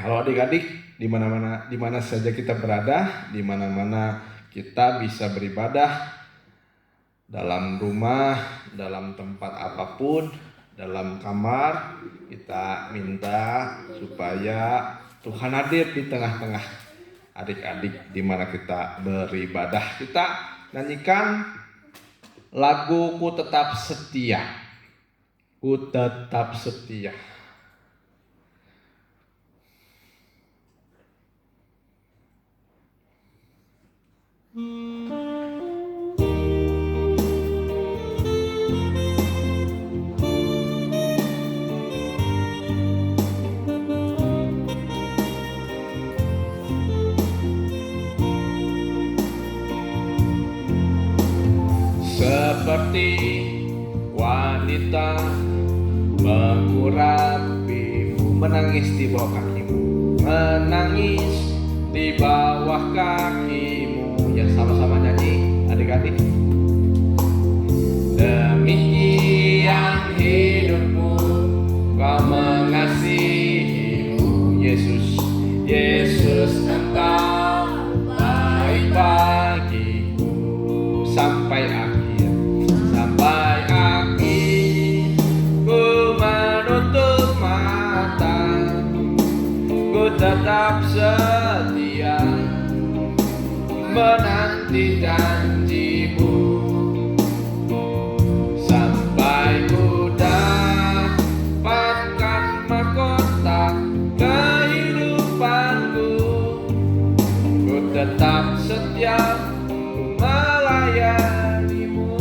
Halo adik-adik, di mana saja kita berada, di mana-mana kita bisa beribadah, dalam rumah, dalam tempat apapun, dalam kamar, kita minta supaya Tuhan hadir di tengah-tengah adik-adik di mana kita beribadah. Kita nyanyikan lagu Ku Tetap Setia. Ku tetap setia. Seperti wanita mengurapimu, menangis di bawah kakimu, menangis di bawah kakimu. Ya, sama-sama nyanyi adik-adik. Demikian hidupmu, kau mengasihimu, Yesus, Yesus engkau baik bagiku sampai akhir. Sampai akhir ku menutup mata, ku tetap setia menanti janjimu, sampai ku dapatkan mahkota kehidupanku. Ku tetap setia melayanimu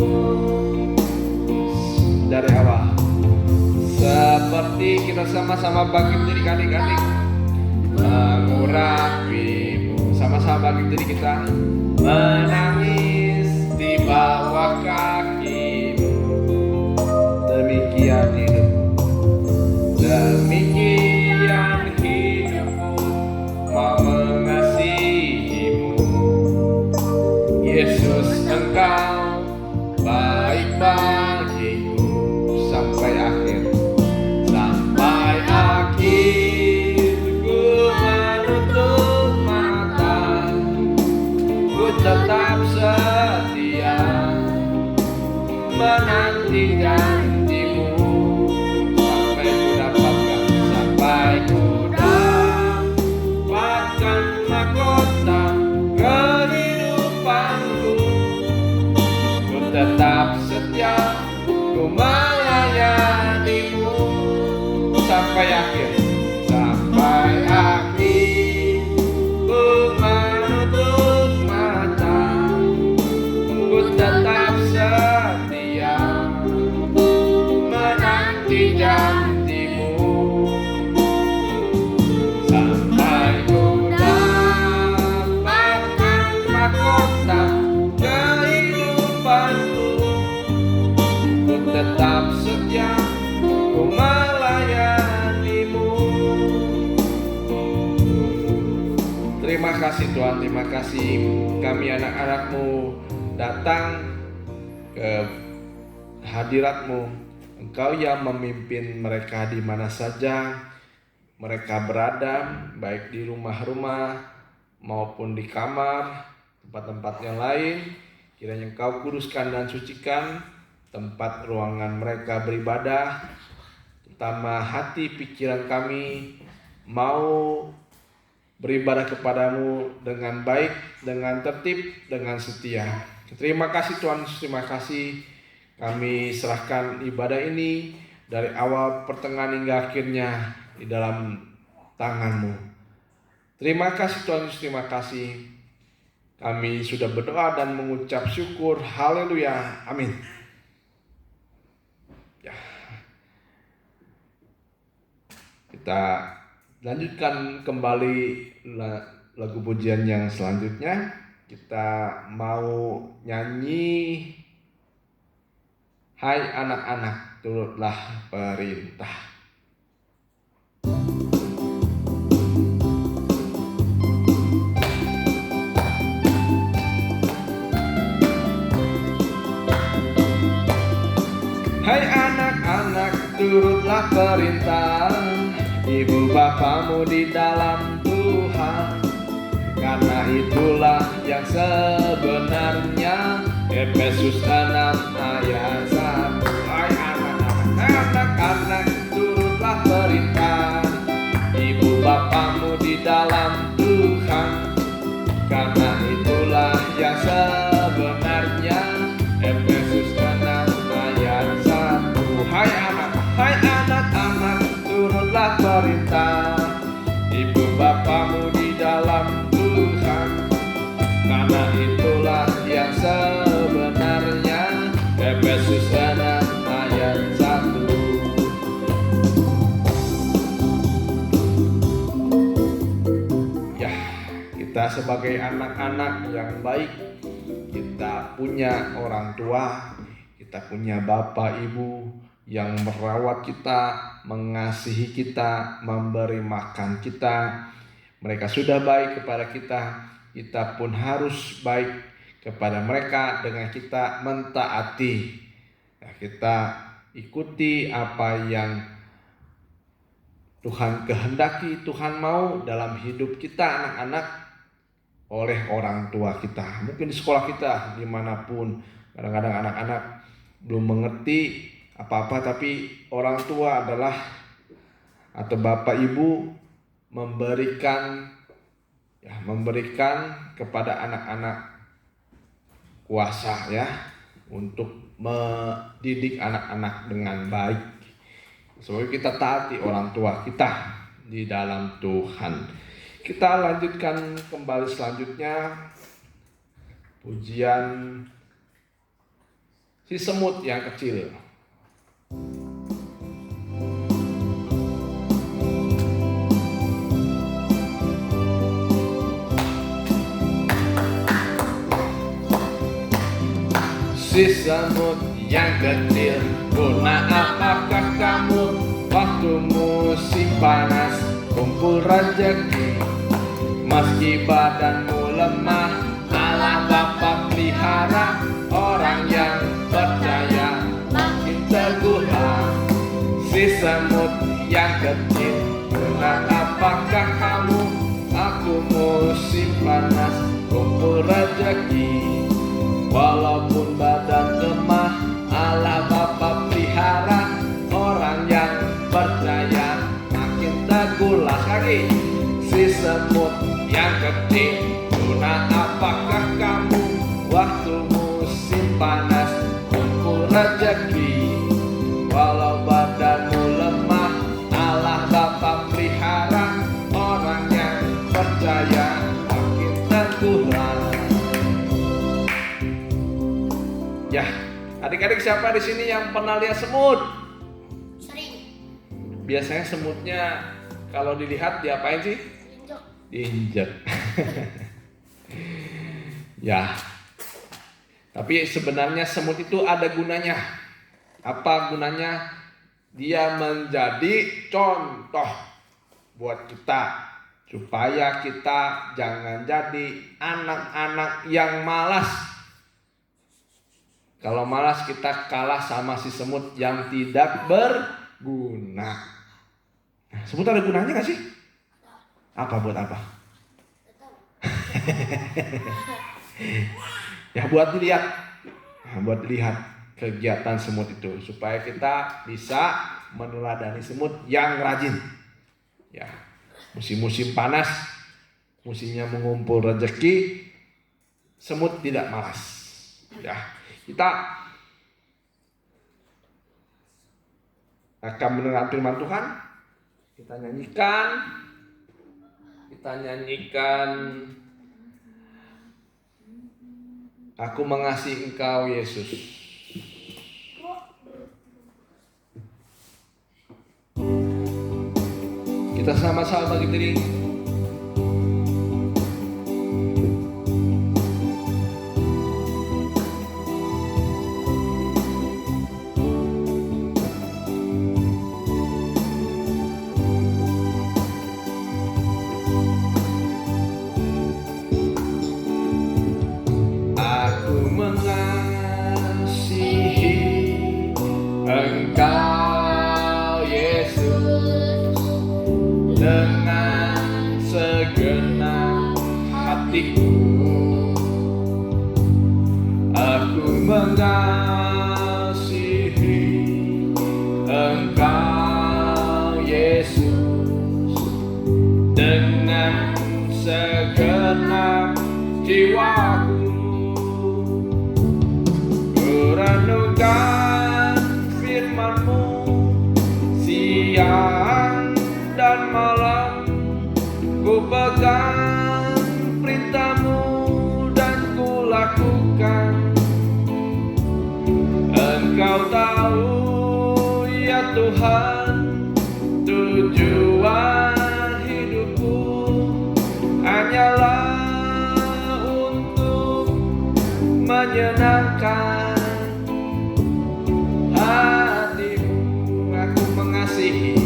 dari awal. Seperti kita sama-sama bangkit diri adik-adik, mengurapimu, sama-sama bangkit diri kita, menangis di bawah kakimu. Demikian hidupmu, demikian hidupmu, mau mengasihimu, Yesus engkau baik bagiku sampai akhir. Sampai akhir ku menutup mata, ku tetap setia menanti janjimu, sampai ku dapatkan, sampai ku dapatkan mahkota kehidupanku. Ku tetap setia, ku melayanimu sampai akhir. Sampai akhir ku menutup mata, ku tetap setia menanti janjimu, sampai ku dapatkan mahkota kehidupanku. Ku tetap setia, ku melayanimu. Terima kasih Tuhan, terima kasih kami anak-anak-Mu datang ke hadirat-Mu. Engkau yang memimpin mereka di mana saja mereka berada, baik di rumah-rumah maupun di kamar, tempat-tempat yang lain. Kiranya Engkau kuduskan dan sucikan tempat ruangan mereka beribadah, terutama hati pikiran kami mau beribadah kepadamu dengan baik, dengan tertib, dengan setia. Terima kasih Tuhan, terima kasih. Kami serahkan ibadah ini dari awal, pertengahan hingga akhirnya di dalam tangan-Mu. Terima kasih Tuhan, terima kasih. Kami sudah berdoa dan mengucap syukur. Haleluya, amin. Ya. Kita lanjutkan kembali lagu pujian yang selanjutnya. Kita mau nyanyi Hai anak-anak, turutlah perintah. Hai anak-anak, turutlah perintah ibu bapamu di dalam Tuhan. Karena itulah yang sebenarnya. Efesus 6 ayat 1. Hai anak-anak, turutlah perintah ibu bapamu di dalam Tuhan. Karena itulah yang sebenarnya. Efesus 6 ayat 1. Hai anak-anak, turutlah perintah ibu bapamu di dalam Tuhan. Karena itulah yang sebenarnya. Efesus 6 ayat 1. Ya, kita sebagai anak-anak yang baik, kita punya orang tua, kita punya bapak ibu yang merawat kita, mengasihi kita, memberi makan kita. Mereka sudah baik kepada kita, kita pun harus baik kepada mereka dengan kita mentaati. Ya, kita ikuti apa yang Tuhan kehendaki, Tuhan mau dalam hidup kita anak-anak oleh orang tua kita. Mungkin di sekolah kita, dimanapun, kadang-kadang anak-anak belum mengerti apa-apa, tapi orang tua adalah atau bapak ibu memberikan kepada anak-anak kuasa ya untuk mendidik anak-anak dengan baik. Supaya kita taati orang tua kita di dalam Tuhan. Kita lanjutkan kembali selanjutnya pujian si semut yang kecil. Si semut yang kecil, guna apakah kamu waktu musim panas kumpul rezeki? Meski badanmu lemah, Allah Bapa pelihara. Orang yang percaya makin teguhlah. Si semut yang kecil, guna apakah kamu waktu musim panas kumpul rezeki? Walaupun badan lemah, Allah Bapa pelihara. Orang yang percaya makin teguhlah. Lagi, si semut yang kecil, guna apakah kamu waktu musim panas kumpul rezeki? Walau badanmu lemah, Allah Bapa pelihara. Orang yang percaya makin teguhlah. Ya, adik-adik siapa di sini yang pernah lihat semut? Sering. Biasanya semutnya kalau dilihat diapain sih? Diinjek. Ya. Tapi sebenarnya semut itu ada gunanya. Apa gunanya? Dia menjadi contoh buat kita supaya kita jangan jadi anak-anak yang malas. Kalau malas kita kalah sama si semut yang tidak berguna. Nah, semut ada gunanya gak sih? Apa buat apa? Ya buat dilihat. Nah, buat lihat kegiatan semut itu supaya kita bisa meneladani semut yang rajin. Ya, musim-musim panas, musimnya mengumpul rezeki, semut tidak malas. Ya. Kita akan mendengar firman Tuhan. Kita nyanyikan Aku mengasihi Engkau Yesus. Kita sama-sama bagi diri. dengan segenap hatiku. Aku mengasihi Engkau Yesus dengan segenap jiwaku. Kurenungkan firman-Mu siang dan malam, ku pegang perintah-Mu dan ku lakukan. Engkau tahu ya Tuhan, tujuan hidupku hanyalah untuk menyenangkan hati-Mu. Aku mengasihi,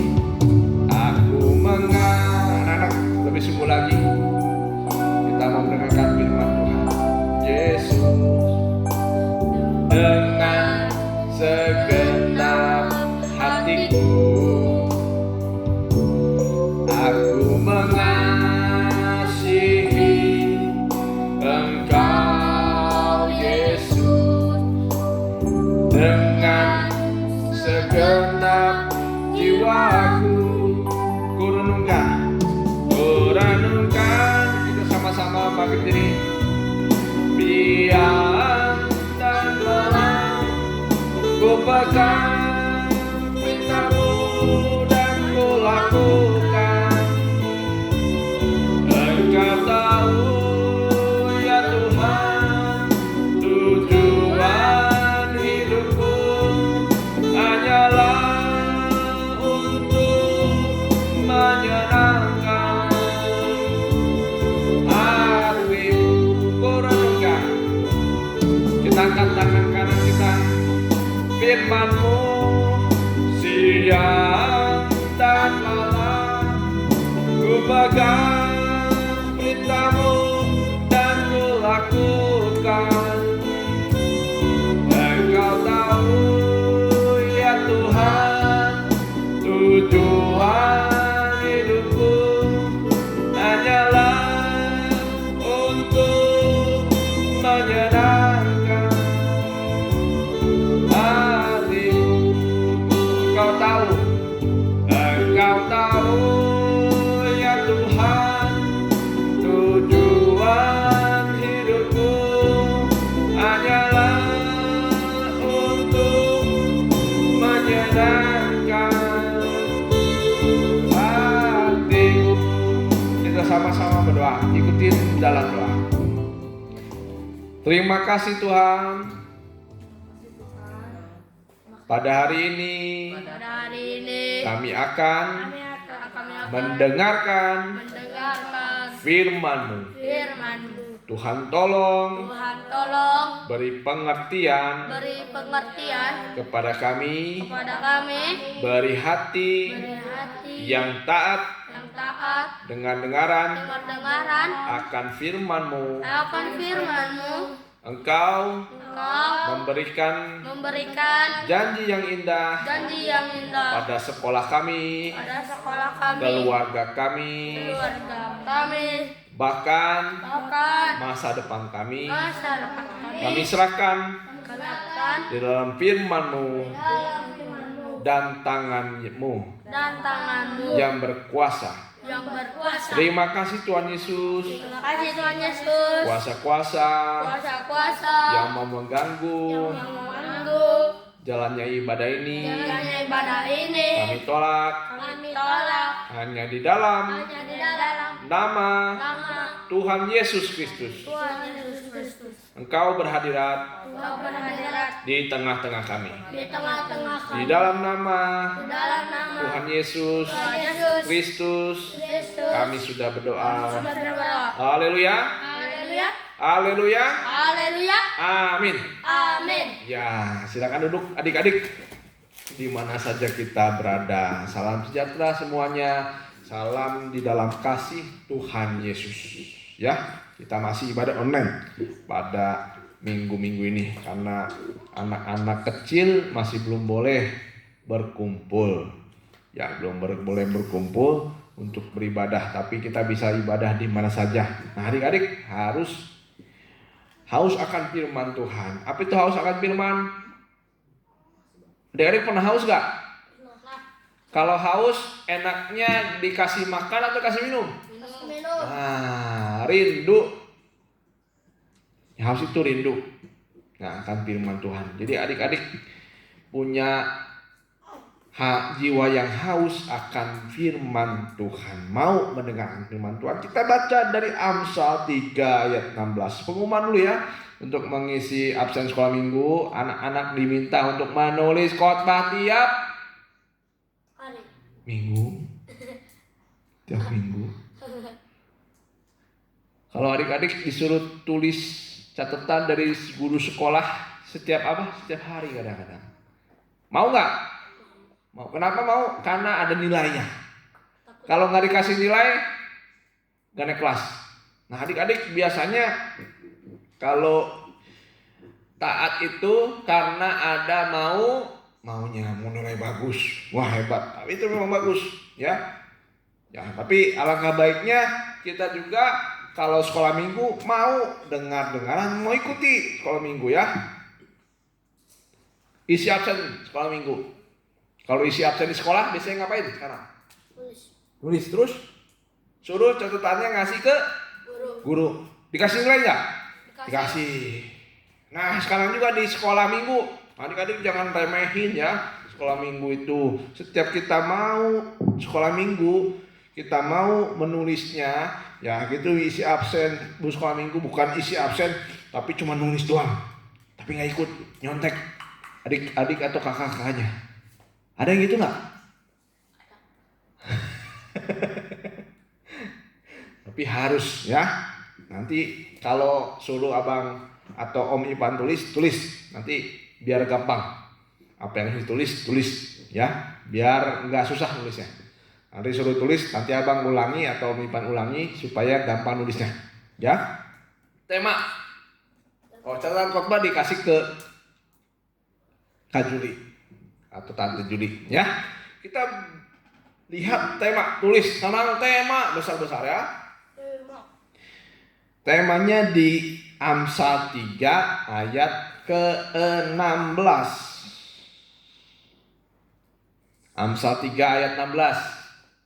anak-anak lebih sungguh lagi kita mau mendengarkan firman Tuhan. Yesus, dengan segenap hatiku aku mengasihi Engkau Yesus dengan segenap jiwaku. Kurenungkan kita sama-sama bangkit diri. Siang dan malam ku pegang perintah-Mu dan ku lakukan. Engkau tahu ya Tuhan, tujuan hidupku hanyalah untuk menyenangkan hati-Mu. Kurenungkan, kita angkat tangan kanan kita. Firman-Mu siang dan malam, ku pegang perintah-Mu dan ku lakukan. Engkau tahu ya Tuhan, tujuan hidupku hanyalah untuk menyenangkan hati-Mu. Engkau tahu ya Tuhan, tujuan hidupku hanyalah untuk menyenangkan hati-Mu. Kita sama-sama berdoa, ikutin dalam doa. Terima kasih Tuhan, pada hari ini kami akan mendengarkan firman-Mu. Tuhan tolong beri pengertian kepada kami, beri hati yang taat dengan dengaran akan firman-Mu. Engkau memberikan janji yang indah pada sekolah kami, keluarga kami, bahkan masa depan kami. Kami serahkan di dalam firman-Mu dan tangan-Mu yang berkuasa. Terima kasih Tuhan Yesus. Kuasa-kuasa yang mau mengganggu jalannya ibadah ini, kami tolak. Hanya di dalam nama Tuhan Yesus Kristus, Engkau berhadirat di tengah-tengah kami. Di dalam nama Tuhan Yesus Kristus, kami sudah berdoa. Haleluya. Haleluya. Amin. Ya, silakan duduk adik-adik. Di mana saja kita berada. Salam sejahtera semuanya. Salam di dalam kasih Tuhan Yesus. Ya, kita masih ibadah online pada minggu-minggu ini karena anak-anak kecil masih belum boleh berkumpul. Ya, belum boleh berkumpul untuk beribadah, tapi kita bisa ibadah di mana saja. Nah, adik-adik harus haus akan firman Tuhan. Apa itu haus akan firman? Adik-adik pernah haus gak? Kalau haus enaknya dikasih makan atau kasih minum? Minum. Nah, rindu. Haus itu rindu. Nah, akan firman Tuhan. Jadi adik-adik punya jiwa yang haus akan firman Tuhan. Mau mendengarkan firman Tuhan. Kita baca dari Amsal 3 ayat 16. Pengumuman dulu ya. Untuk mengisi absen sekolah minggu, anak-anak diminta untuk menulis khotbah tiap Hari. minggu. Tiap minggu. Kalau adik-adik disuruh tulis catatan dari guru sekolah setiap hari kadang-kadang. Mau nggak? Mau. Kenapa mau? Karena ada nilainya. Kalau nggak dikasih nilai, nggak naik kelas. Nah, adik-adik biasanya kalau taat itu karena ada maunya, mau nilai bagus. Wah, hebat. Tapi itu memang bagus, ya. Ya, tapi alangkah baiknya kita juga kalau sekolah minggu mau dengar-dengaran, mau ikuti sekolah minggu ya. Isi absen sekolah minggu. Kalau isi absen di sekolah biasanya ngapain sekarang? Tulis terus. Suruh catatannya ngasih ke guru. Dikasih nilai nggak? Dikasih. Nah, sekarang juga di sekolah minggu, adik-adik jangan remehin ya. Sekolah minggu itu setiap kita mau sekolah minggu, kita mau menulisnya, ya gitu isi absen bu sekolah minggu bukan isi absen tapi cuma nulis doang, tapi nggak ikut nyontek adik-adik atau kakak-kakaknya. Ada yang gitu nggak? Tapi harus ya. Nanti kalau suruh abang atau om Ipan tulis nanti biar gampang. Apa yang ditulis tulis ya, biar nggak susah nulisnya. Nanti suruh tulis, nanti abang ulangi atau Om Ipan ulangi supaya gampang nulisnya. Ya. Tema. Oh, catatan khotbah dikasih ke Kak Juli atau Tante Juli, ya. Kita lihat tema, tulis tenang tema besar-besar ya. Temanya di Amsal 3 ayat ke-16. Amsal 3 ayat 16.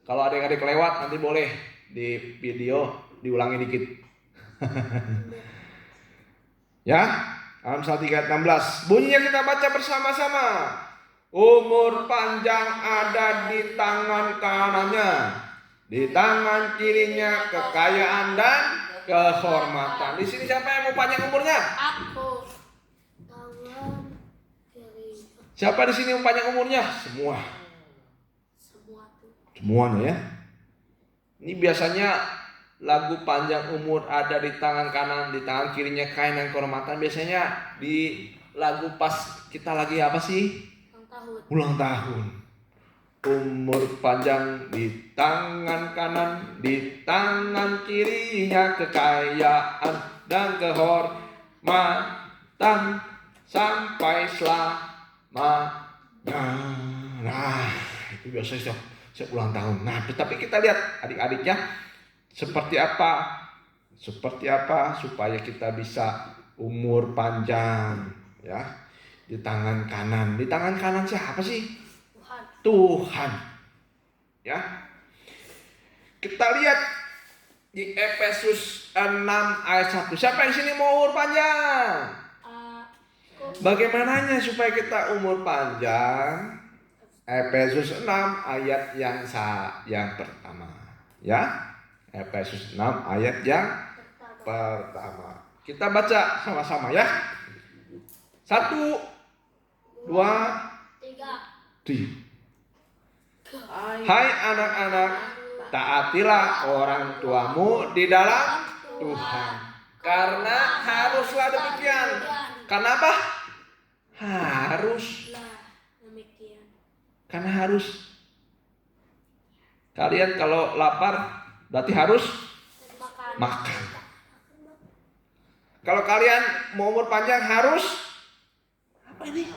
Kalau adik-adik lewat nanti boleh di video diulangi dikit. Ya, Amsal 3 ayat 16. Bunyinya kita baca bersama-sama. Umur panjang ada di tangan kanannya, di tangan kirinya kekayaan dan kehormatan. Di sini siapa yang mau panjang umurnya? Aku. Tangan kiri. Siapa di sini yang panjang umurnya? Semua. Semuanya ya. Ini biasanya lagu panjang umur ada di tangan kanan, di tangan kirinya kain dan kehormatan. Biasanya di lagu pas kita lagi apa sih? Ulang tahun. Umur panjang di tangan kanan, di tangan kirinya kekayaan dan kehormatan sampai selamanya. Nah, itu biasanya setiap ulang tahun. Nah, tapi kita lihat adik-adiknya seperti apa supaya kita bisa umur panjang ya. Di tangan kanan. Di tangan kanan siapa sih? Tuhan. Ya. Kita lihat di Efesus 6 ayat 1. Siapa yang sini mau umur panjang? Bagaimananya supaya kita umur panjang? Efesus 6 ayat yang pertama. Ya. Efesus 6 ayat yang pertama. Kita baca sama-sama ya. 1, 2, 3. Hai anak-anak, taatilah orang tuamu di dalam Tuhan. Karena haruslah demikian. Kenapa? Harus. Karena harus. Kalian kalau lapar berarti harus makan. Kalau kalian mau umur panjang harus apa ini?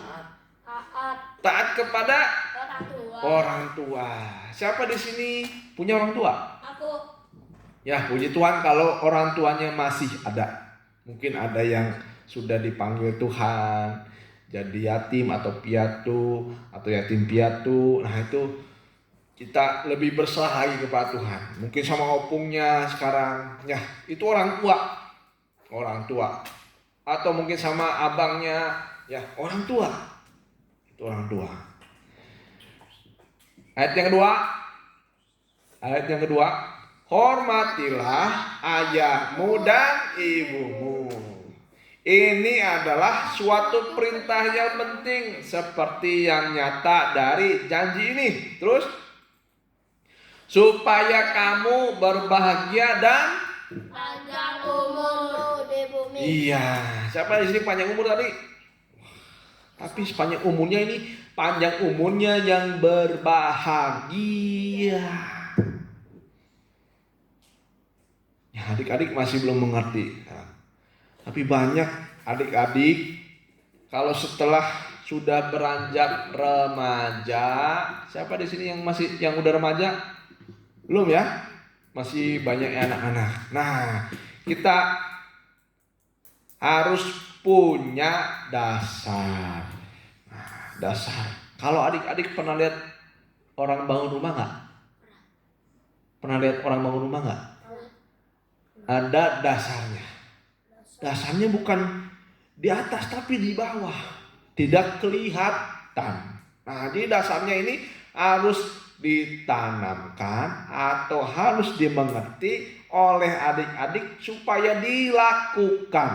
Taat. Taat kepada Orang tua. orang tua. Siapa di sini punya orang tua? Aku. Ya, puji Tuhan kalau orang tuanya masih ada. Mungkin ada yang sudah dipanggil Tuhan, jadi yatim atau piatu, atau yatim piatu. Nah itu kita lebih berserah lagi kepada Tuhan. Mungkin sama opungnya sekarang, ya itu orang tua. Orang tua. Atau mungkin sama abangnya, ya orang tua. Itu orang tua. Ayat yang kedua, hormatilah ayahmu dan ibumu. Ini adalah suatu perintah yang penting seperti yang nyata dari janji ini. Terus, supaya kamu berbahagia dan Panjang umur di bumi. iya, siapa di sini panjang umur tadi? Tapi sepanjang umurnya ini panjang umurnya yang berbahagia. Ya, adik-adik masih belum mengerti. Tapi banyak adik-adik kalau setelah sudah beranjak remaja, siapa di sini yang udah remaja? Belum ya? Masih banyak anak-anak. Nah, kita harus punya dasar. Nah, dasar. Kalau adik-adik pernah lihat orang bangun rumah nggak? Pernah lihat orang bangun rumah nggak? Ada dasarnya. Dasarnya bukan di atas tapi di bawah. Tidak kelihatan. Nah, di dasarnya ini harus ditanamkan atau harus dimengerti oleh adik-adik supaya dilakukan.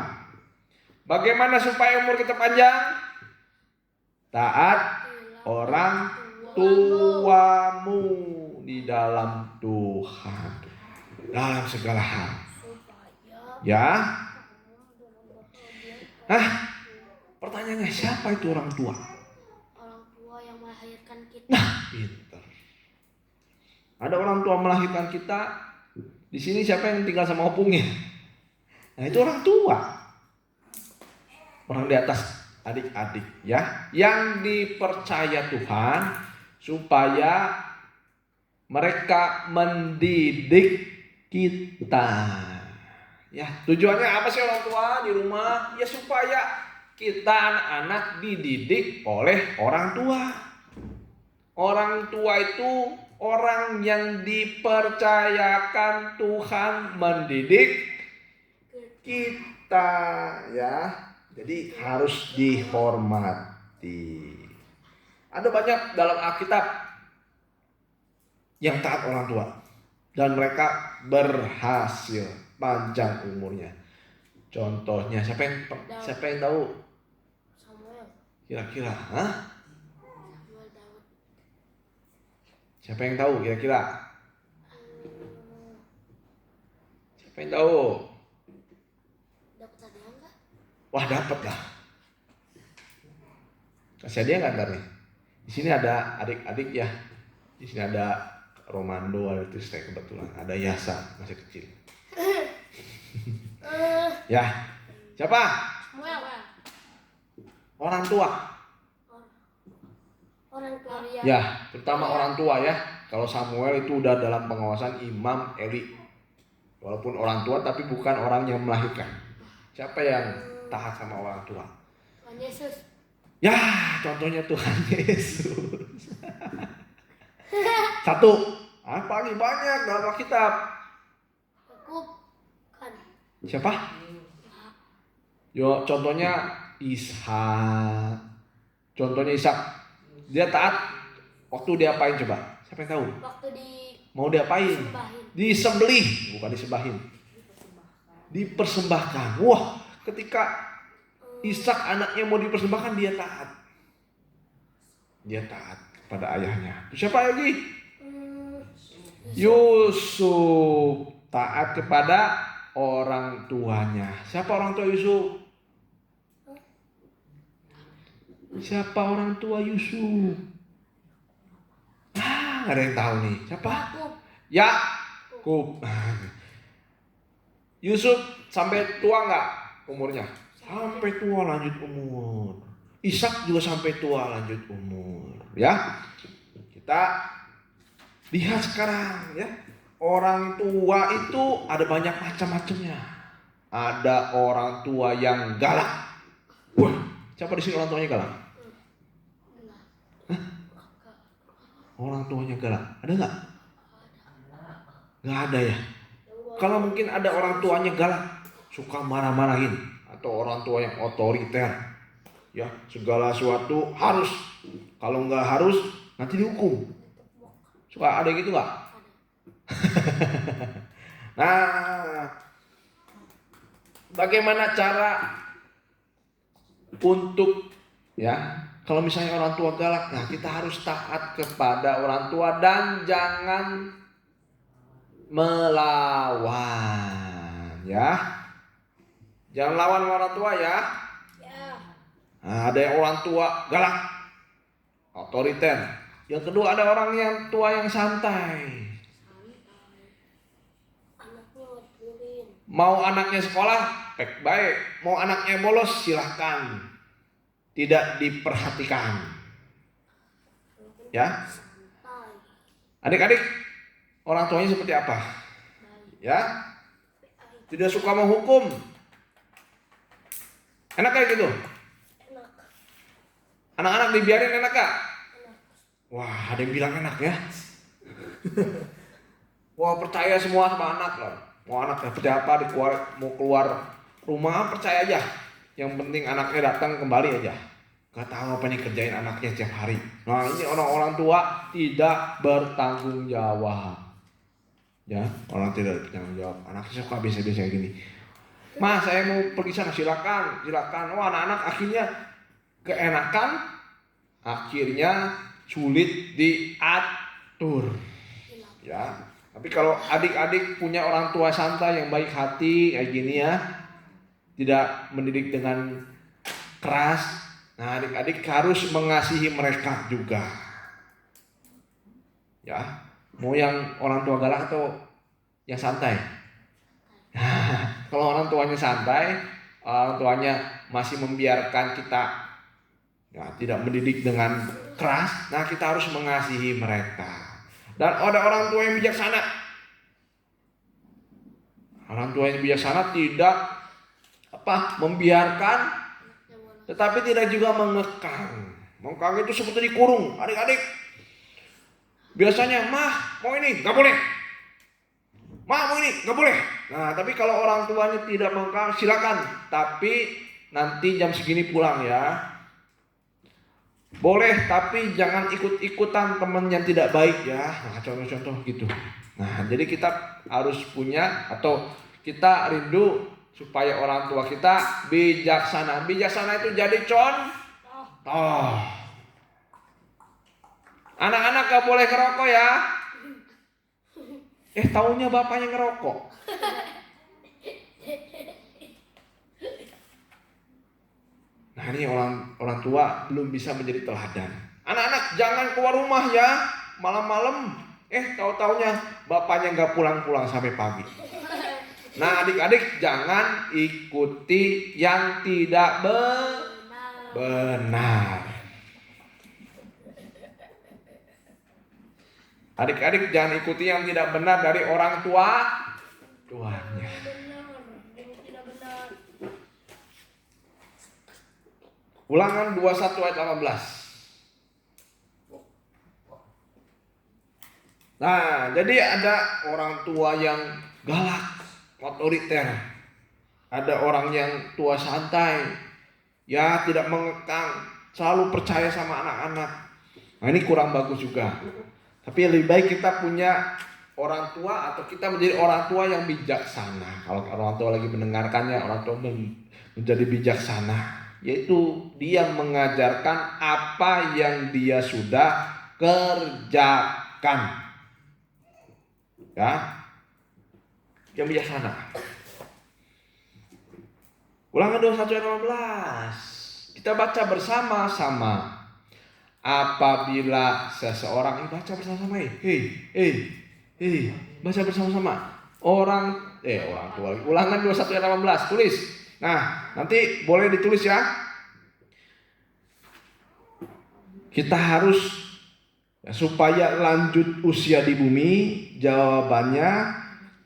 Bagaimana supaya umur kita panjang? Taat orang tuamu di dalam Tuhan, dalam segala hal. Ya. Nah, pertanyaannya siapa itu orang tua? Orang tua yang melahirkan kita. Nah, pintar. Ada orang tua melahirkan kita. Di sini siapa yang tinggal sama opungnya? Nah, itu orang tua. Orang di atas adik-adik ya, yang dipercaya Tuhan supaya mereka mendidik kita. Ya, tujuannya apa sih orang tua di rumah? Ya supaya kita anak-anak dididik oleh orang tua. Orang tua itu orang yang dipercayakan Tuhan mendidik kita, ya. Jadi harus dihormati. Ada banyak dalam Alkitab yang taat orang tua dan mereka berhasil panjang umurnya. Contohnya siapa yang tahu? Samuel. Kira-kira, hah? Samuel Daud. Siapa yang tahu kira-kira? Siapa yang tahu? Dapat hadiah enggak? Wah, dapat lah. Kasih hadiah nggak ntar nih? Di sini ada adik-adik ya. Di sini ada Romando, ada Tristan kebetulan. Ada Yasa masih kecil. Ya, siapa? Samuel. Orang tua. Orang tua dia. Ya, terutama orang tua ya. Kalau Samuel itu udah dalam pengawasan Imam Eli. Walaupun orang tua tapi bukan orang yang melahirkan. Siapa yang taat sama orang tua? Tuhan Yesus. Ya, contohnya Tuhan Yesus. Satu, apalagi banyak dalam Alkitab. Yakub. Kan. Siapa? Yo, contohnya Ishak. Contohnya Ishak. Dia taat waktu diapain coba? Siapa yang tahu? Waktu Mau diapain? disembahin. Disembelih, bukan disembahin. Dipersembahkan. Wah, ketika Ishak anaknya mau dipersembahkan, dia taat. Dia taat kepada ayahnya. Siapa lagi? Yusuf taat kepada orang tuanya. Siapa orang tua Yusuf? Siapa orang tua Yusuf? Nggak ada yang tahu nih. Siapa? Yakub. Yusuf sampai tua nggak umurnya? Sampai tua lanjut umur. Ishak juga sampai tua lanjut umur. Ya, kita lihat sekarang ya. Orang tua itu ada banyak macam-macamnya. Ada orang tua yang galak. Wah, siapa di sini orang tuanya galak? Hah? Orang tuanya galak, ada nggak? Nggak ada ya. Kalau mungkin ada orang tuanya galak, suka marah-marahin, atau orang tua yang otoriter, ya segala sesuatu harus. Kalau nggak harus, nanti dihukum. Suka ada gitu nggak? Nah, bagaimana cara untuk ya kalau misalnya orang tua galak, nah kita harus taat kepada orang tua dan jangan melawan ya. Jangan lawan orang tua ya. Ya. Nah, ada yang orang tua galak, otoriter. Yang kedua ada orang yang tua yang santai. Anaknya wadurin. Mau anaknya sekolah, baik. Mau anaknya bolos, silahkan. Tidak diperhatikan. Ya. Santai. Adik-adik, orang tuanya seperti apa? Ya. Tidak suka menghukum. Enak kayak gitu? Enak. Anak-anak dibiarin enak gak? Enak. Wah, ada yang bilang enak ya. Wah, percaya semua sama anak loh. Mau anak seperti apa, mau keluar rumah, percaya aja. Yang penting anaknya datang kembali aja. Gak tahu apa nih kerjain anaknya setiap hari. Nah, ini orang-orang tua tidak bertanggung jawab. Ya, orang tidak bertanggung jawab. Anaknya suka biasa-biasa kayak gini. Mas, saya mau pergi sana, silakan. Wah, anak-anak akhirnya keenakan, akhirnya sulit diatur. Ya, tapi kalau adik-adik punya orang tua santai yang baik hati kayak gini ya, tidak mendidik dengan keras, nah adik-adik harus mengasihi mereka juga. Ya, mau yang orang tua galak atau yang santai? Nah, kalau orang tuanya santai, orang tuanya masih membiarkan kita ya, tidak mendidik dengan keras, nah kita harus mengasihi mereka. Dan ada orang tua yang bijaksana. Orang tua yang bijaksana tidak membiarkan, tetapi tidak juga mengekang. Mengekang itu seperti dikurung. Adik-adik, biasanya mah mau ini nggak boleh, mah mau ini nggak boleh. Nah, tapi kalau orang tuanya tidak mengekang, silakan. Tapi nanti jam segini pulang ya. Boleh, tapi jangan ikut-ikutan teman yang tidak baik ya. Nah, contoh-contoh gitu. Nah, jadi kita harus punya atau kita rindu supaya orang tua kita bijaksana. Bijaksana itu jadi contoh. Anak-anak gak boleh ngerokok ya. Taunya bapaknya ngerokok. Nah, ini orang tua belum bisa menjadi teladan. Anak-anak jangan keluar rumah ya malam-malam. Tahu-taunya bapaknya nggak pulang-pulang sampai pagi. Nah, adik-adik jangan ikuti yang tidak benar. Adik-adik jangan ikuti yang tidak benar dari orang tuanya. Ulangan 21 ayat 18. Nah, jadi ada orang tua yang galak, otoriter. Ada orang yang tua santai, ya tidak mengekang, selalu percaya sama anak-anak. Nah, ini kurang bagus juga. Tapi lebih baik kita punya orang tua atau kita menjadi orang tua yang bijaksana. Kalau orang tua lagi mendengarkannya, orang tua menjadi bijaksana. Yaitu dia mengajarkan apa yang dia sudah kerjakan. Ya, yang bijaksana. Ulangan 21 ayat 18. Kita baca bersama-sama. Apabila seseorang baca bersama-sama. Baca bersama-sama. Orang tua. Ulangan 21 ayat 18. Tulis. Nah, nanti boleh ditulis ya. Kita harus supaya lanjut usia di bumi, jawabannya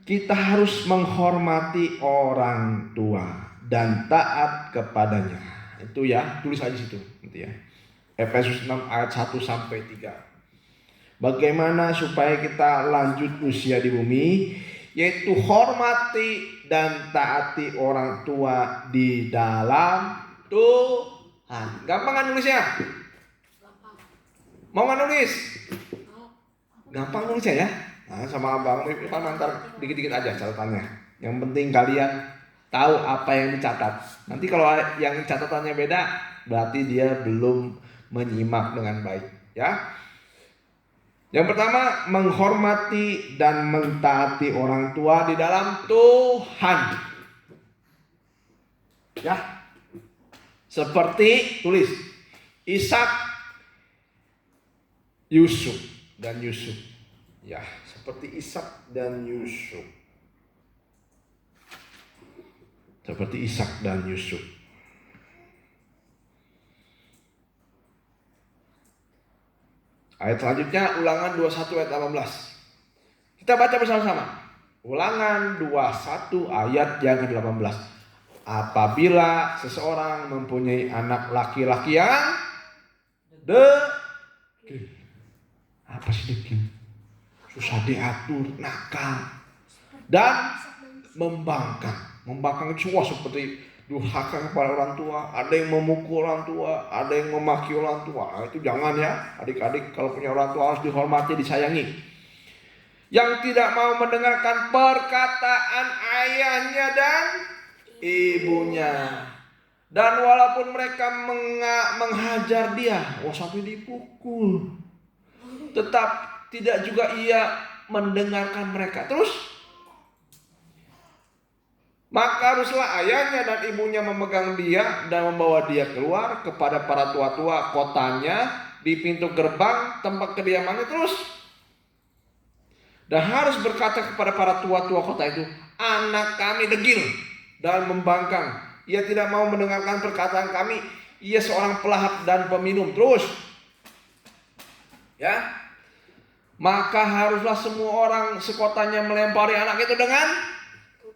kita harus menghormati orang tua dan taat kepadanya. Itu ya, tulis aja situ nanti ya. Efesus 6 ayat 1 sampai 3. Bagaimana supaya kita lanjut usia di bumi? Yaitu hormati dan taati orang tua di dalam Tuhan. Gampang kan nulisnya? Mau nggak nulis? Gampang nulisnya ya. Nah, sama abang Irfan antar dikit-dikit aja catatannya. Yang penting kalian tahu apa yang dicatat. Nanti kalau yang catatannya beda, berarti dia belum menyimak dengan baik. Ya. Yang pertama, menghormati dan mentaati orang tua di dalam Tuhan. Ya. Seperti tulis Ishak, Yusuf dan Yusuf. Ya, seperti Ishak dan Yusuf. Seperti Ishak dan Yusuf. Ayat selanjutnya Ulangan 21 ayat 18. Kita baca bersama-sama. Ulangan 21 ayat yang ke-18. Apabila seseorang mempunyai anak laki-laki yang dekil. Apa sih dekil? Susah diatur, nakal, dan membangkang. Membangkang itu semua seperti durhaka kepada orang tua, ada yang memukul orang tua, ada yang memaki orang tua. Itu jangan ya, adik-adik kalau punya orang tua harus dihormati, disayangi. Yang tidak mau mendengarkan perkataan ayahnya dan ibunya. Dan walaupun mereka menghajar dia, sampai dipukul, tetap tidak juga ia mendengarkan mereka. Terus, maka haruslah ayahnya dan ibunya memegang dia dan membawa dia keluar kepada para tua-tua kotanya di pintu gerbang tempat kediamannya. Terus, dan harus berkata kepada para tua-tua kota itu, anak kami degil dan membangkang. Ia tidak mau mendengarkan perkataan kami. Ia seorang pelahap dan peminum. Terus, ya. Maka haruslah semua orang sekotanya melempari anak itu dengan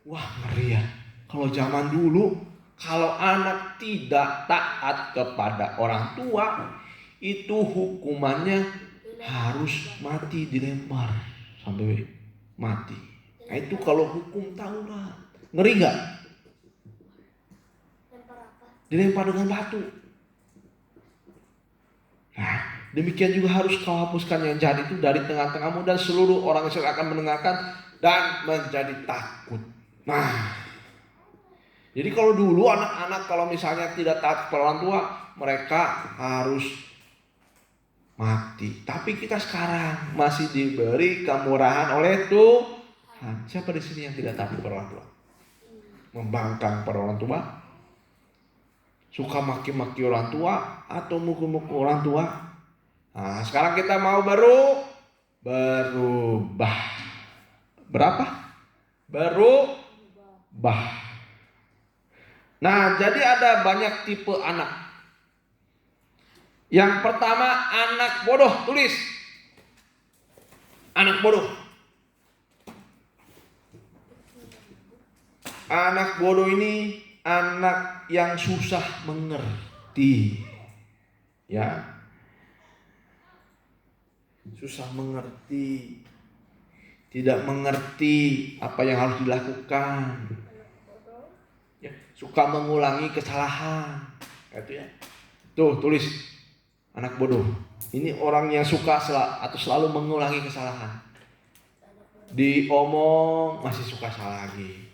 ngeri ya. Kalau zaman dulu, kalau anak tidak taat kepada orang tua, itu hukumannya harus mati, dilempar sampai mati. Nah itu kalau hukum Taurat. Ngeri nggak? Dilempar dengan batu. Nah, demikian juga harus kau hapuskan yang jahat itu dari tengah-tengahmu, dan seluruh orang Israel akan mendengarkan dan menjadi takut. Nah, jadi kalau dulu anak-anak kalau misalnya tidak taat kepada orang tua, mereka harus mati. Tapi kita sekarang masih diberi kemurahan oleh Tuhan. Siapa di sini yang tidak taat kepada orang tua? Membangkang pada orang tua? Suka maki-maki orang tua atau mukul-mukul orang tua? Nah, sekarang kita mau berubah. Berapa? Berubah. Nah, jadi ada banyak tipe anak. Yang pertama, anak bodoh. Tulis. Anak bodoh. Anak bodoh ini anak yang susah mengerti. Ya. Susah mengerti. Tidak mengerti apa yang harus dilakukan. Ya, suka mengulangi kesalahan. Itu ya. Tuh, tulis. Anak bodoh. Ini orang yang suka atau selalu mengulangi kesalahan. Diomong masih suka salah lagi.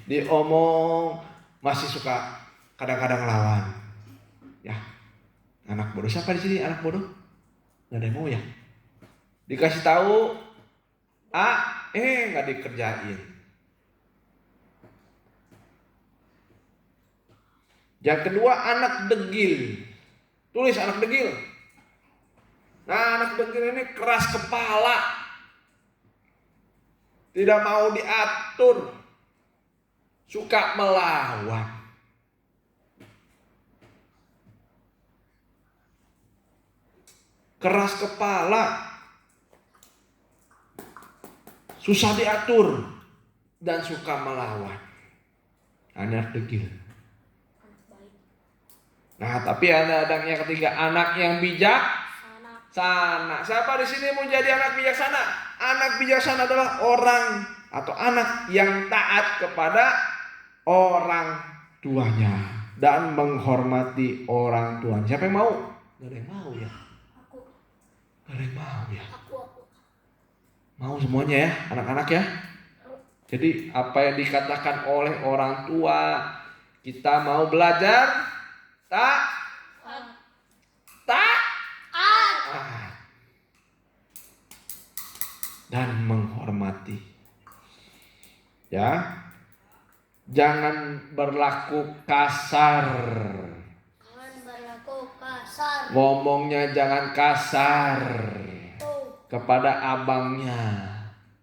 Diomong masih suka kadang-kadang lawan. Ya, anak bodoh. Siapa di sini anak bodoh? Nggak ada yang mau ya. Dikasih tahu nggak dikerjain. Yang kedua, anak degil. Tulis anak degil. Nah, anak degil ini keras kepala, tidak mau diatur, suka melawan. keras kepala, susah diatur, dan suka melawan. Anak degil. Nah, tapi ada yang ketiga, anak yang bijaksana. Siapa di sini mau jadi anak bijaksana? Anak bijaksana adalah orang atau anak yang taat kepada orang tuanya dan menghormati orang tuanya. Siapa yang mau? Gak ada yang mau ya. Aku. Gak ada yang mau ya. Aku. Mau semuanya ya, anak-anak ya. Jadi apa yang dikatakan oleh orang tua, kita mau belajar taat. Dan menghormati. Ya. Jangan berlaku kasar. Jangan berlaku kasar. Ngomongnya jangan kasar. Tuh. Kepada abangnya,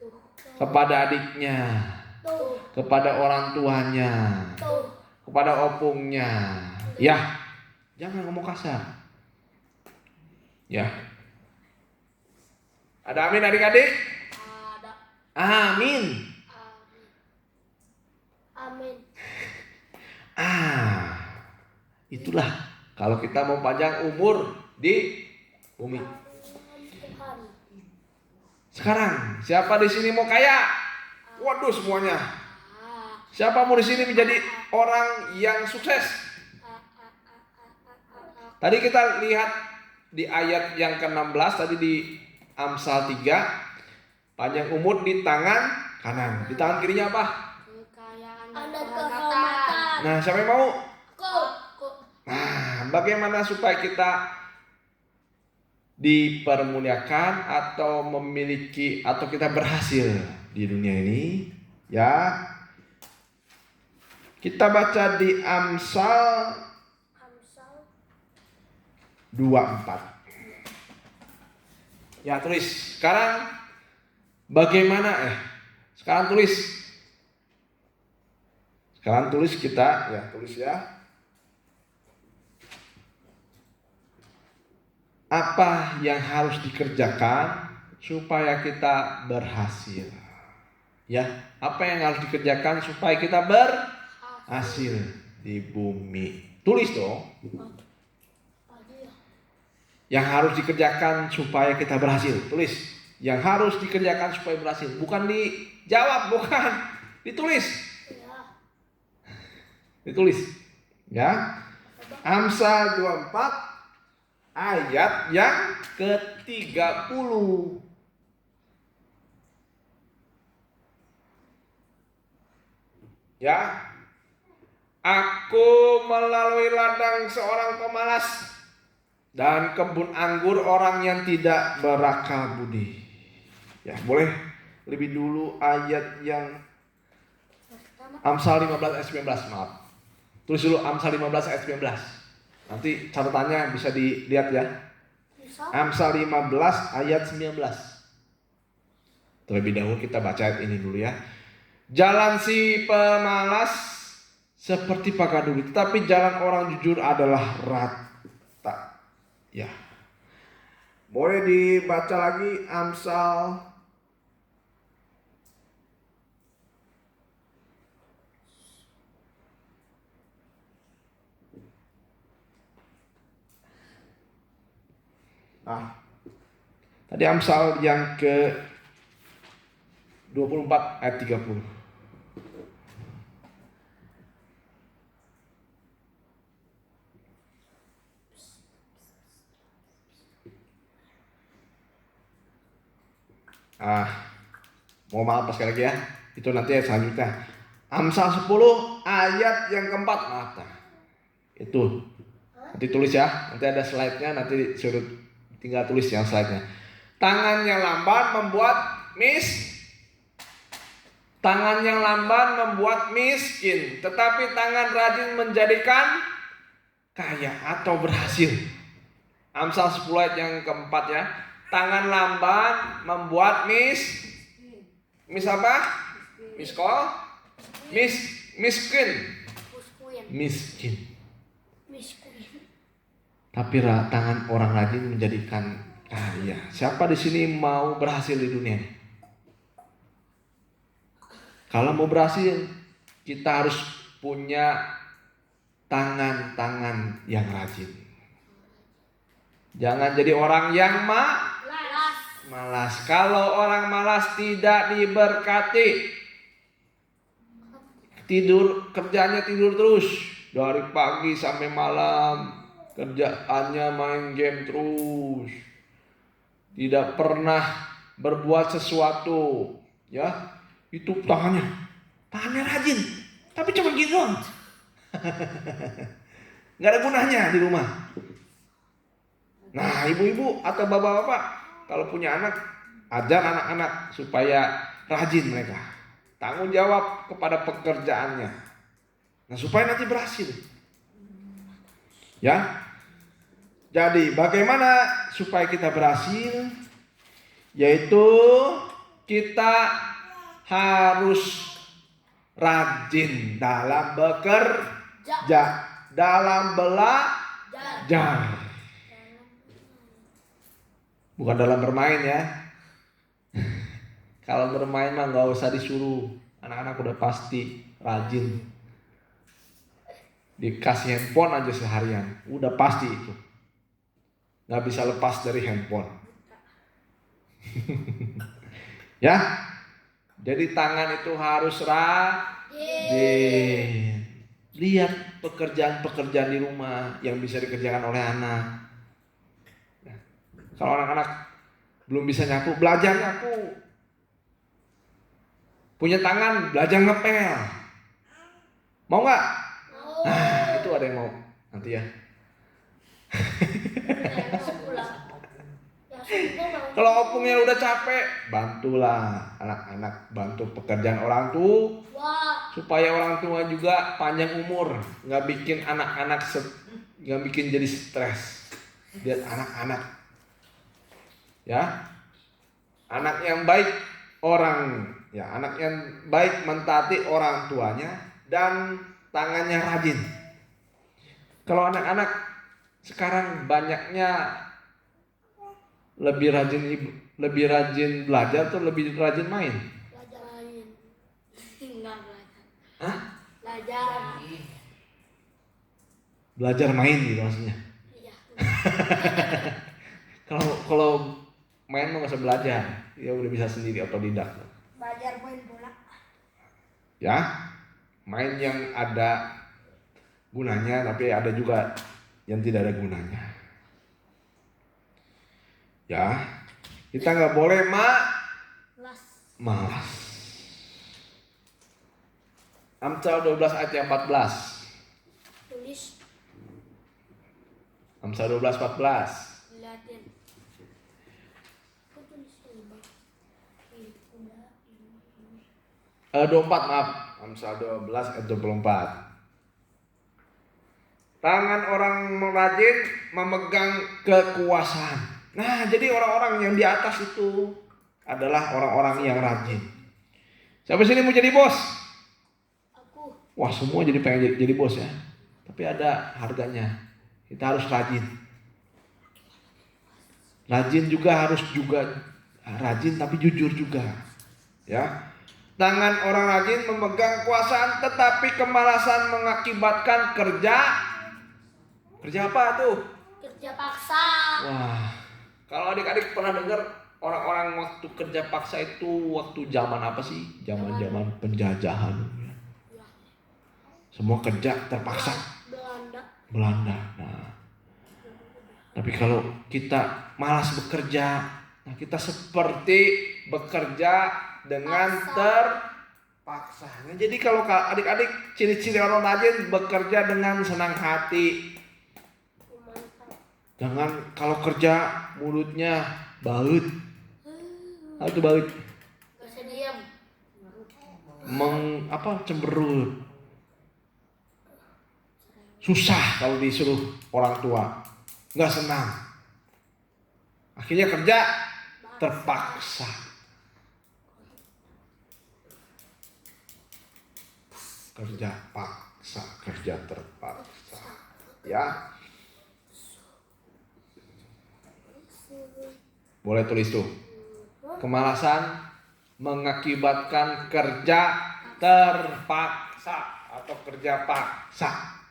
Tuh. kepada adiknya, Tuh. kepada orang tuanya, Tuh. kepada opungnya. Ya, jangan ngomong kasar. Ya. Ada amin adik-adik? Ada. Amin. Amin. Itulah kalau kita mau panjang umur di bumi. Tuhan. Sekarang, siapa di sini mau kaya? Waduh semuanya. Siapa mau di sini menjadi orang yang sukses? Tadi kita lihat di ayat yang ke-16 tadi di Amsal 3, panjang umur di tangan kanan. Di tangan kirinya apa? Ada kehormatan. Nah, siapa yang mau? Aku. Nah, bagaimana supaya kita dipermuliakan atau memiliki atau kita berhasil di dunia ini? Ya. Kita baca di Amsal 24. Ya, tulis. Sekarang bagaimana Sekarang tulis. Sekarang tulis kita, ya tulis ya. Apa yang harus dikerjakan supaya kita berhasil? Ya, apa yang harus dikerjakan supaya kita berhasil di bumi? Tulis dong. Yang harus dikerjakan supaya kita berhasil. Tulis. Yang harus dikerjakan supaya berhasil. Bukan dijawab, bukan. Ditulis. Ditulis. Ya. Amsal 24 ayat yang ke-30. Ya. Aku melalui ladang seorang pemalas dan kebun anggur orang yang tidak berakal budi. Ya, boleh lebih dulu ayat yang Amsal 15 ayat 19, maaf. Tulis dulu Amsal 15 ayat 19. Nanti catatannya bisa dilihat ya. Amsal 15 ayat 19. Terlebih dahulu kita baca ayat ini dulu ya. Jalan si pemalas seperti pagar duri, tetapi jalan orang jujur adalah rata. Ya. Boleh dibaca lagi Amsal tadi Amsal yang ke 24 ayat 30. Mau maaf sekali lagi ya. Itu nanti ayat selanjutnya. Amsal 10 ayat yang keempat. Itu. Nanti tulis ya. Nanti ada slide-nya, nanti suruh tinggal tulis yang slide-nya. Tangan yang lamban membuat miskin, tetapi tangan rajin menjadikan kaya atau berhasil. Amsal 10 ayat yang keempat ya. Tangan lamban membuat miskin. Tapi tangan orang rajin menjadikan Nah, iya. Siapa di sini mau berhasil di dunia ini? Kalau mau berhasil, kita harus punya tangan-tangan yang rajin. Jangan jadi orang yang malas. Kalau orang malas tidak diberkati. Kerjanya tidur terus dari pagi sampai malam, kerjaannya main game terus, tidak pernah berbuat sesuatu, ya. Itu tangannya rajin, tapi cuma gitu doang. Nggak ada gunanya di rumah. Nah, ibu-ibu atau bapak-bapak kalau punya anak, ajar anak-anak supaya rajin mereka, tanggung jawab kepada pekerjaannya. Nah, supaya nanti berhasil. Ya. Jadi, bagaimana supaya kita berhasil? Yaitu kita harus rajin dalam bekerja, dalam belajar. Bukan dalam bermain ya. Kalau bermain mah nggak usah disuruh. Anak-anak udah pasti rajin. Dikasih handphone aja seharian, udah pasti itu. Nggak bisa lepas dari handphone. Ya. Jadi tangan itu harus rajin. Lihat pekerjaan-pekerjaan di rumah yang bisa dikerjakan oleh anak. Nah, kalau anak-anak belum bisa nyapu, belajar nyapu. Punya tangan, belajar ngepel. Mau nggak? Nah, itu ada yang mau nanti ya. Kalau opungnya udah capek, bantulah anak-anak, bantu pekerjaan orang tua, supaya orang tua juga panjang umur, nggak bikin anak-anak nggak bikin jadi stres. Lihat anak-anak, ya, anak yang baik anak yang baik mentaati orang tuanya dan tangannya rajin. Kalau anak-anak sekarang banyaknya lebih rajin belajar atau lebih rajin main? Hah? Belajar main gitu maksudnya. Iya. Kalau main mah nggak usah belajar, ya udah bisa sendiri otodidak. Belajar main bola. Ya, main yang ada gunanya, tapi ada juga yang tidak ada gunanya. Ya, kita nggak boleh malas. Amsal 12 ayat yang 14. Tulis. Amsal 12 14. Liatin. 24 maaf. Amsal 12 ayat 24. Tangan orang rajin memegang kekuasaan. Nah, jadi orang-orang yang di atas itu adalah orang-orang yang rajin. Siapa sini mau jadi bos? Aku. Wah, semua pengen jadi bos ya. Tapi ada harganya. Kita harus rajin. Rajin harus rajin tapi jujur juga. Ya. Tangan orang rajin memegang kekuasaan, tetapi kemalasan mengakibatkan kerja apa tuh? Kerja paksa. Wah, kalau adik-adik pernah dengar orang-orang waktu kerja paksa itu waktu zaman apa sih? Zaman penjajahan. Semua kerja terpaksa. Belanda. Nah, tapi kalau kita malas bekerja, nah kita seperti bekerja dengan terpaksa. Nah, jadi kalau adik-adik ciri-ciri orang rajin bekerja dengan senang hati. Jangan kalau kerja mulutnya baut. Apa itu baut? Gak usah diam. Cemberut. Susah kalau disuruh orang tua. Nggak senang. Akhirnya kerja terpaksa. Kerja terpaksa. Ya. Boleh tulis tuh. Kemalasan mengakibatkan kerja terpaksa atau kerja paksa.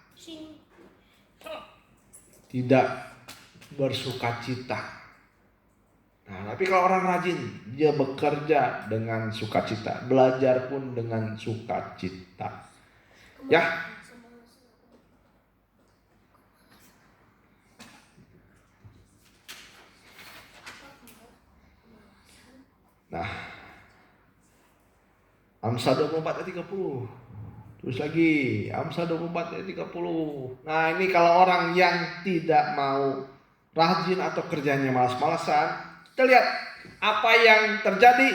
Tidak bersukacita. Nah, tapi kalau orang rajin, dia bekerja dengan sukacita, belajar pun dengan sukacita. Ya. Nah, Amsal 24 ayat 30. Terus lagi, Amsal 24 ayat 30. Nah, ini kalau orang yang tidak mau rajin atau kerjanya malas-malasan, kita lihat apa yang terjadi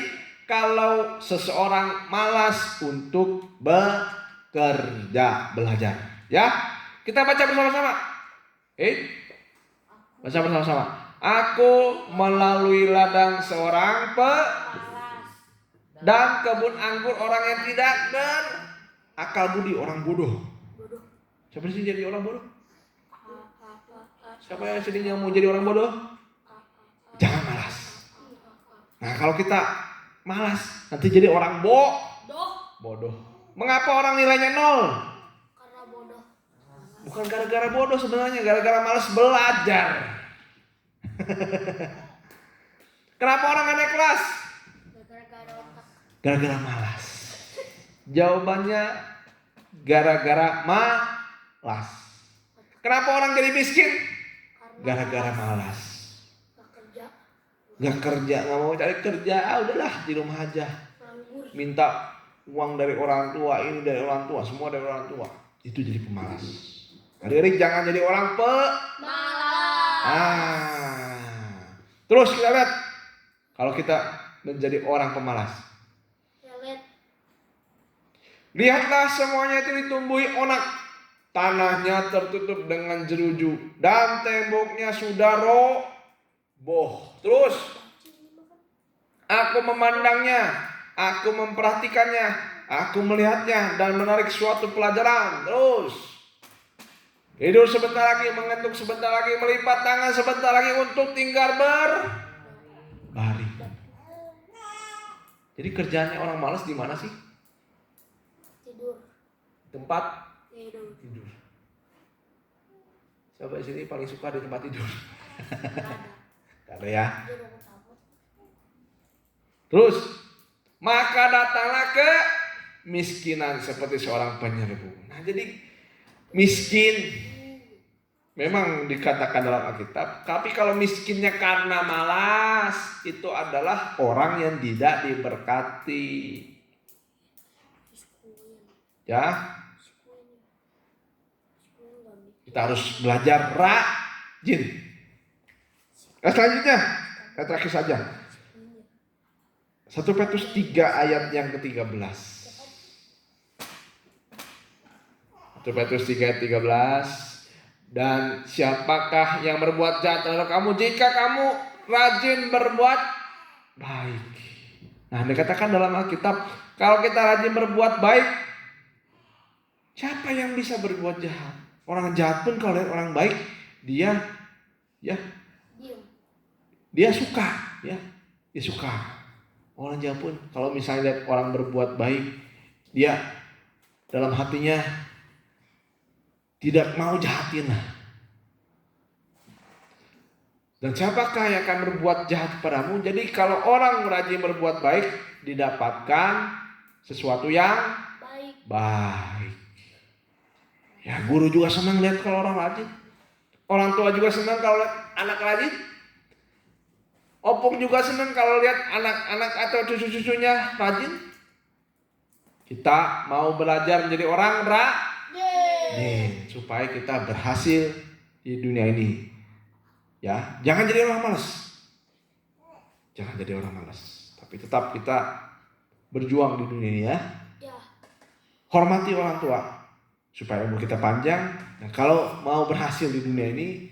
kalau seseorang malas untuk bekerja, belajar. Ya, kita baca bersama-sama. Baca bersama-sama. Aku melalui ladang seorang dan kebun anggur orang yang tidak berakal budi, orang bodoh. Siapa sih jadi orang bodoh? Siapa yang sedihnya mau jadi orang bodoh? Jangan malas. Nah, kalau kita malas, nanti jadi orang bodoh. Mengapa orang nilainya 0? Karena bodoh. Bukan gara-gara bodoh sebenarnya, gara-gara malas belajar. Kenapa orang gak naik kelas? Gara-gara malas. Jawabannya gara-gara malas. Kenapa orang jadi miskin? Gara-gara malas. Gak kerja, gak mau cari kerja, udahlah di rumah aja. Minta uang dari orang tua, ini dari orang tua, semua dari orang tua. Itu jadi pemalas. Adik-adik jangan jadi orang Malas. Terus kita lihat kalau kita menjadi orang pemalas. Lihatlah semuanya itu ditumbuhi onak. Tanahnya tertutup dengan jeruju dan temboknya sudah roboh. Terus aku memandangnya, aku memperhatikannya, aku melihatnya dan menarik suatu pelajaran. Terus tidur sebentar lagi, mengantuk sebentar lagi, melipat tangan sebentar lagi untuk tinggal berbaring. Jadi kerjaannya orang malas di mana sih? Tidur. Tempat Tidur. Siapa di sini paling suka di tempat tidur? Gak Gak ada ya. ada. Terus maka datanglah ke miskinan seperti seorang penyerbu. Nah, jadi miskin memang dikatakan dalam Alkitab, tapi kalau miskinnya karena malas, itu adalah orang yang tidak diberkati. Ya, kita harus belajar rajin. Selanjutnya, terakhir saja. 1 Petrus 3 ayat yang ke-13. 1 Petrus 3 ayat 13. Dan siapakah yang berbuat jahat terhadap kamu jika kamu rajin berbuat baik? Nah, dikatakan dalam Alkitab, kalau kita rajin berbuat baik, siapa yang bisa berbuat jahat? Orang jahat pun kalau lihat orang baik, dia suka, ya. Dia suka. Orang jahat pun kalau misalnya lihat orang berbuat baik, dia dalam hatinya tidak mau jahatin. Dan siapakah yang akan berbuat jahat kepadamu? Jadi kalau orang rajin berbuat baik, didapatkan sesuatu yang baik. Ya, guru juga senang lihat kalau orang rajin. Orang tua juga senang kalau lihat anak rajin. Opung juga senang kalau lihat anak-anak atau cucu-cucunya rajin. Kita mau belajar menjadi orang rajin supaya kita berhasil di dunia ini. Ya, jangan jadi orang malas. Jangan jadi orang malas, tapi tetap kita berjuang di dunia ini ya. Hormati orang tua supaya umur kita panjang. Nah, kalau mau berhasil di dunia ini,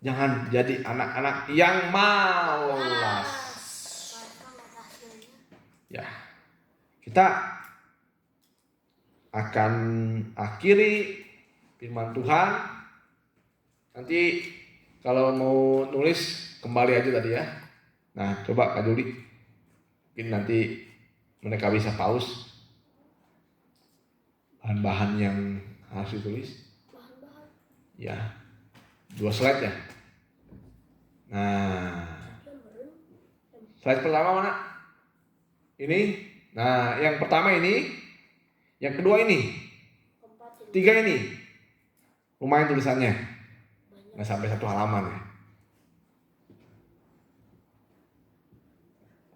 jangan jadi anak-anak yang malas. Ya, kita akan akhiri firman Tuhan. Nanti kalau mau nulis kembali aja tadi ya. Nah, coba Kak Juli. Mungkin nanti mereka bisa pause bahan-bahan yang harus ditulis. Bahan-bahan. Ya, 2 slide ya. Nah, slide pertama mana? Ini. Nah, yang pertama ini. Yang kedua ini. Keempat ini. 3 ini. Lumayan tulisannya. Banyak. Nggak sampai 1 halaman ya.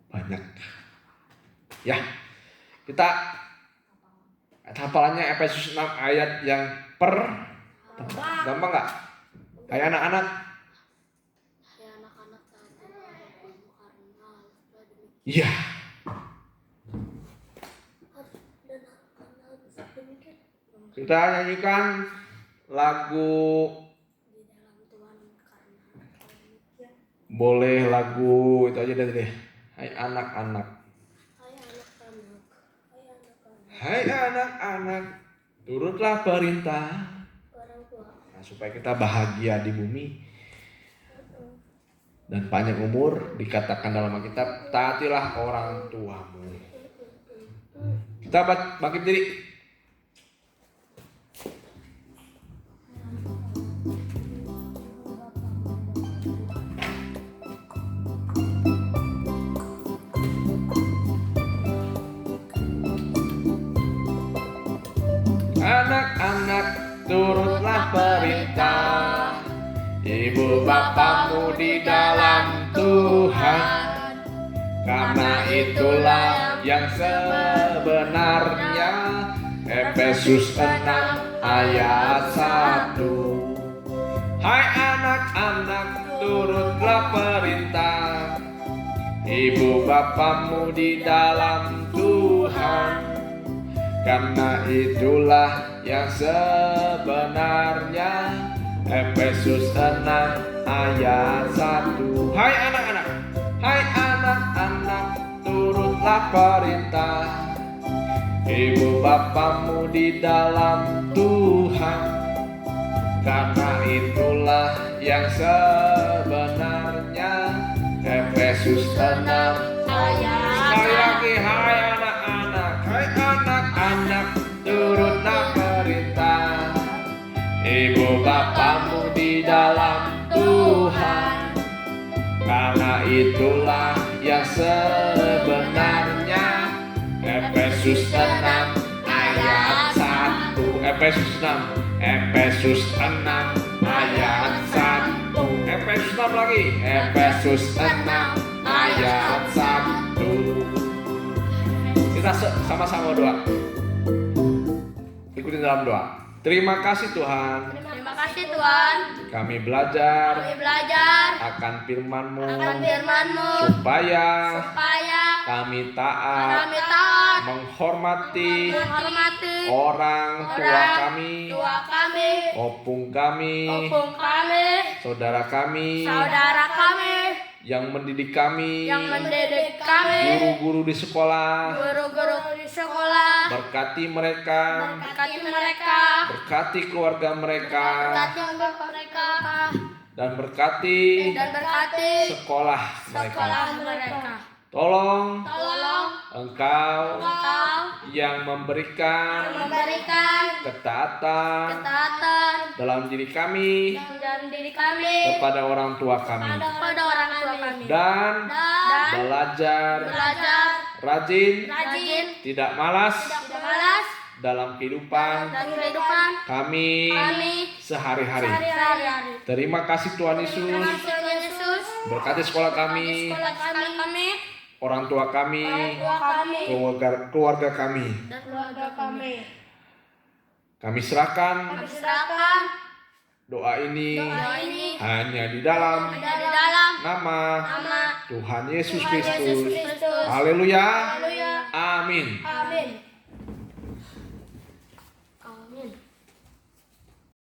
Banyak. Ya. Kita hafalannya Efesus 6 ayat yang gampang nggak? Kayak anak-anak. Hai anak-anak taatilah Bapa karena sudah demikian. Iya. Dan karena demikian Kita nyanyikan lagu, di dalam Tuhan karena demikian. boleh lagu itu aja deh. Hai anak-anak. Hai anak-anak. Hai anak-anak. Hai anak-anak, turutlah perintah. Orang tua. Nah, supaya kita bahagia di bumi dan panjang umur, dikatakan dalam Alkitab, taatilah orang tuamu. Kita bangkit diri. Anak-anak, turutlah perintah ibu bapamu di dalam Tuhan, karena itulah yang sebenarnya. Efesus 6 ayat 1. Hai anak-anak, turutlah perintah ibu bapamu di dalam Tuhan, karena itulah yang sebenarnya. Efesus 6 ayat 1. Hai anak-anak, hai anak-anak, turutlah perintah ibu bapamu di dalam Tuhan, karena itulah yang sebenarnya. Efesus 6 Ayat. sekali lagi, hai anak-anak, hai anak-anak, turutlah perintah ibu bapamu di dalam Tuhan, karena itulah yang sebenarnya. Efesus 6 ayat 1. Efesus 6. Efesus 6 ayat 1. Efesus 6 lagi. Efesus 6 ayat 1. Kita sama-sama doa. Ikutin dalam doa. Terima kasih Tuhan, Terima kasih Tuhan. kami belajar Kami belajar akan firman-Mu akan firman-Mu supaya supaya kami taat kami taat menghormati menghormati orang tua kami, kami, opung kami, opung kami, saudara kami saudara kami, yang mendidik kami, yang mendidik kami, guru-guru di sekolah. guru-guru di sekolah, Berkati mereka, berkati mereka, berkati keluarga mereka, berkati mereka, dan berkati dan berkati sekolah mereka. sekolah mereka. Tolong Tolong Engkau Engkau yang memberikan memberikan ketaatan ketaatan dalam diri kami dalam diri kami kepada orang tua kami, pada orang tua kami, dan dan belajar belajar rajin, rajin, tidak malas tidak malas dalam kehidupan dalam kehidupan kami kami sehari-hari. sehari-hari. Terima kasih Tuhan Terima Yesus. kasih Tuhan Yesus. Berkati sekolah kami, Sekolah kami, orang tua kami, tua kami, keluarga kami. dan keluarga kami. Kami serahkan Kami serahkan doa ini doa ini hanya di dalam ada di dalam nama nama Tuhan Yesus Tuhan Yesus Kristus. Kristus. Haleluya. Haleluya. Amin. Amin.